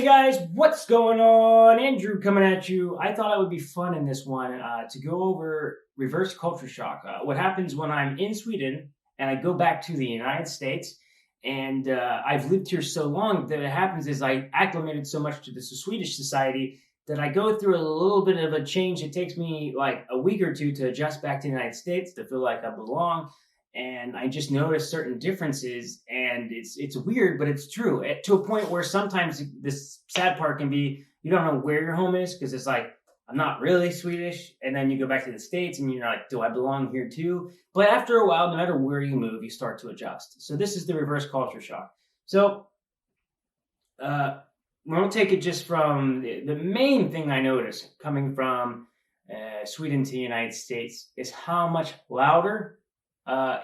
Hey guys, what's going on? Andrew coming at you. I thought it would be fun in this one to go over reverse culture shock. What happens when I'm in Sweden and I go back to the United States, and I've lived here so long that it happens is I acclimated so much to the Swedish society that I go through a little bit of a change. It takes me like a week or two to adjust back to the United States to feel like I belong, and I just notice certain differences, and it's weird, but it's true. To a point where sometimes this sad part can be you don't know where your home is because it's like I'm not really Swedish, and then you go back to the States and you're like, do I belong here too? But after a while, no matter where you move, you start to adjust. So this is the reverse culture shock. So we'll take it just from the main thing I noticed coming from Sweden to the United States is how much louder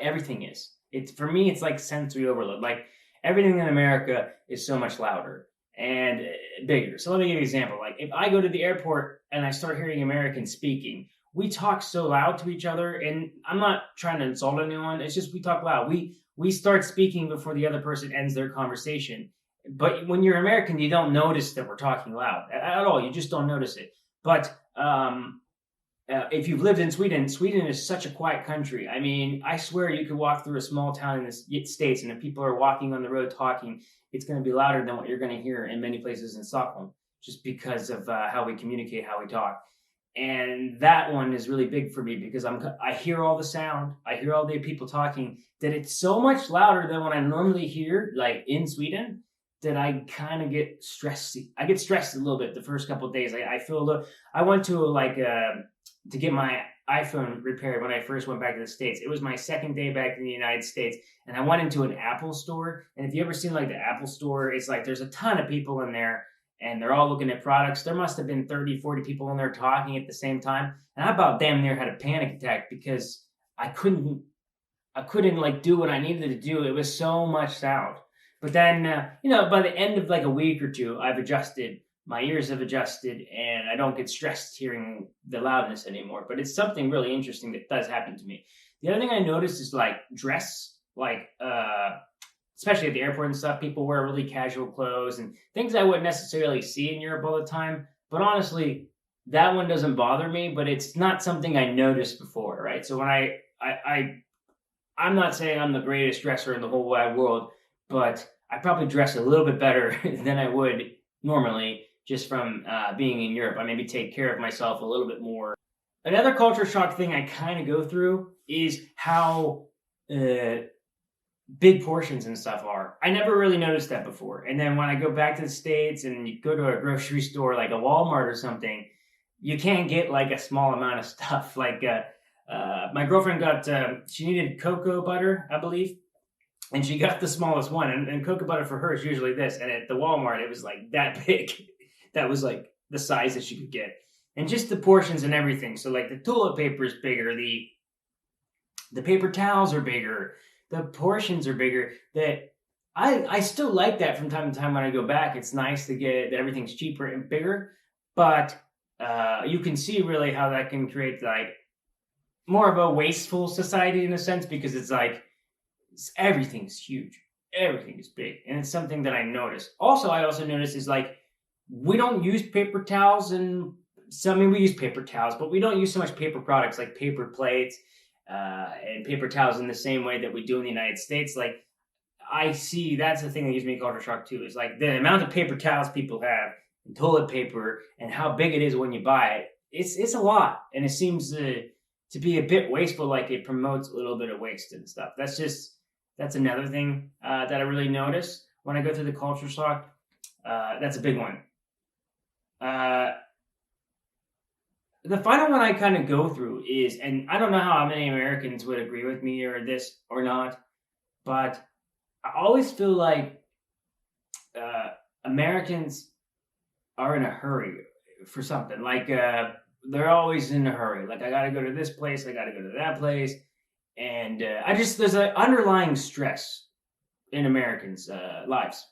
everything is. It's for me, it's like sensory overload. Like everything in America is so much louder and bigger. So let me give you an example. Like if I go to the airport and I start hearing Americans speaking, we talk so loud to each other, and I'm not trying to insult anyone. It's just we talk loud. We start speaking before the other person ends their conversation. But when you're American, you don't notice that we're talking loud at all. You just don't notice it. But if you've lived in Sweden, Sweden is such a quiet country. I mean, I swear you could walk through a small town in the States, and if people are walking on the road talking, it's going to be louder than what you're going to hear in many places in Stockholm, just because of how we communicate, how we talk. And that one is really big for me because I hear all the sound, I hear all the people talking, that it's so much louder than what I normally hear, like in Sweden, that I kind of get stressed. I get stressed a little bit the first couple of days. I feel a little. I went to to get my iPhone repaired when I first went back to the States. It was my second day back in the United States, and I went into an Apple store. And if you ever seen like the Apple store, it's like there's a ton of people in there, and they're all looking at products. There must have been 30, 40 people in there talking at the same time. And I about damn near had a panic attack because I couldn't like do what I needed to do. It was so much sound. But then, by the end of like a week or two, I've adjusted. My ears have adjusted, and I don't get stressed hearing the loudness anymore. But it's something really interesting that does happen to me. The other thing I noticed is like dress, like especially at the airport and stuff, people wear really casual clothes and things I wouldn't necessarily see in Europe all the time. But honestly, that one doesn't bother me, but it's not something I noticed before, right? So when I'm not saying I'm the greatest dresser in the whole wide world, but I probably dress a little bit better than I would normally just from being in Europe. I maybe take care of myself a little bit more. Another culture shock thing I kind of go through is how big portions and stuff are. I never really noticed that before. And then when I go back to the States and you go to a grocery store like a Walmart or something, you can't get like a small amount of stuff. Like my girlfriend got, she needed cocoa butter, I believe. And she got the smallest one, and cocoa butter for her is usually this. And at the Walmart, it was like that big. That was like the size that she could get. And just the portions and everything. So like the toilet paper is bigger, the paper towels are bigger, the portions are bigger. That I still like that from time to time when I go back. It's nice to get that everything's cheaper and bigger. But you can see really how that can create like more of a wasteful society in a sense, because it's like, everything's huge. Everything is big. And it's something that I notice. Also, I also notice is like, we don't use paper towels we use paper towels, but we don't use so much paper products like paper plates and paper towels in the same way that we do in the United States. Like I see that's the thing that gives me culture shock too, is like the amount of paper towels people have and toilet paper and how big it is when you buy it. It's a lot. And it seems to be a bit wasteful, like it promotes a little bit of waste and stuff. That's another thing that I really notice when I go through the culture shock. That's a big one. The final one I kind of go through is, and I don't know how many Americans would agree with me or this or not, but I always feel like Americans are in a hurry for something. Like they're always in a hurry. Like I got to go to this place, I got to go to that place. And there's an underlying stress in Americans' lives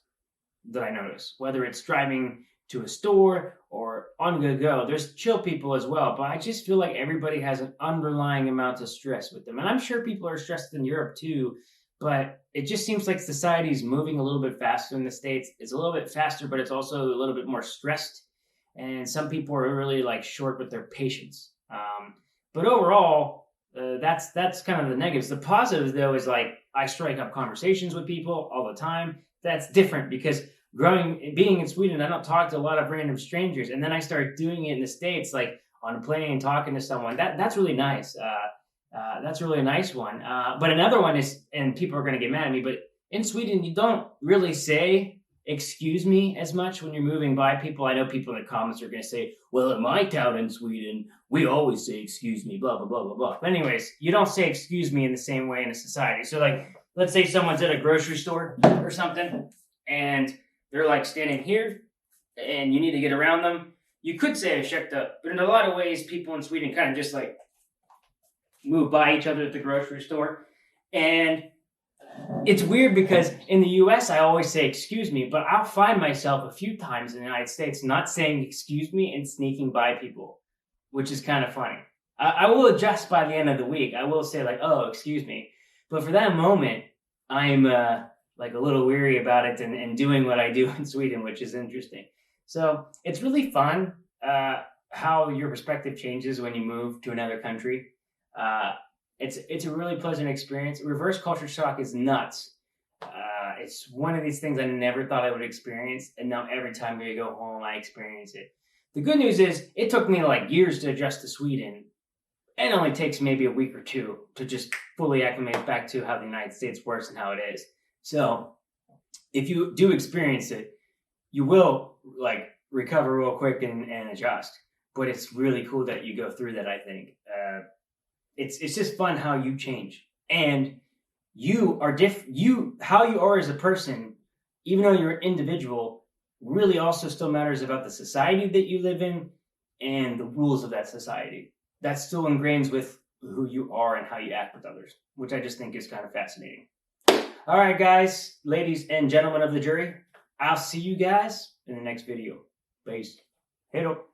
that I notice, whether it's driving to a store or on the go. There's chill people as well, but I just feel like everybody has an underlying amount of stress with them. And I'm sure people are stressed in Europe too, but it just seems like society is moving a little bit faster in the States. It's a little bit faster, but it's also a little bit more stressed. And some people are really like short with their patience. But overall, that's kind of the negatives. The positives, though, is like I strike up conversations with people all the time. That's different because being in Sweden, I don't talk to a lot of random strangers, and then I start doing it in the States, like on a plane, talking to someone. That's really nice. That's a really nice one. But another one is, and people are going to get mad at me, but in Sweden, you don't really say excuse me as much when you're moving by people. I know people in the comments are going to say, well, in my town in Sweden, we always say excuse me, blah, blah, blah, blah, blah. But anyways, you don't say excuse me in the same way in a society. So like, let's say someone's at a grocery store or something, and they're like standing here, and you need to get around them. You could say ursäkta, but in a lot of ways, people in Sweden kind of just like move by each other at the grocery store. And it's weird because in the US, I always say excuse me, but I'll find myself a few times in the United States not saying excuse me and sneaking by people, which is kind of funny. I will adjust by the end of the week. I will say like, oh, excuse me. But for that moment, I'm like a little weary about it and doing what I do in Sweden, which is interesting. So it's really fun how your perspective changes when you move to another country. It's a really pleasant experience. Reverse culture shock is nuts. It's one of these things I never thought I would experience, and now every time I go home, I experience it. The good news is it took me like years to adjust to Sweden. It only takes maybe a week or two to just fully acclimate back to how the United States works and how it is. So if you do experience it, you will like recover real quick and adjust. But it's really cool that you go through that, I think. It's just fun how you change, and you are how you are as a person, even though you're an individual, really also still matters about the society that you live in and the rules of that society. That still ingrains with who you are and how you act with others, which I just think is kind of fascinating. All right, guys, ladies and gentlemen of the jury, I'll see you guys in the next video. Peace. Hej då.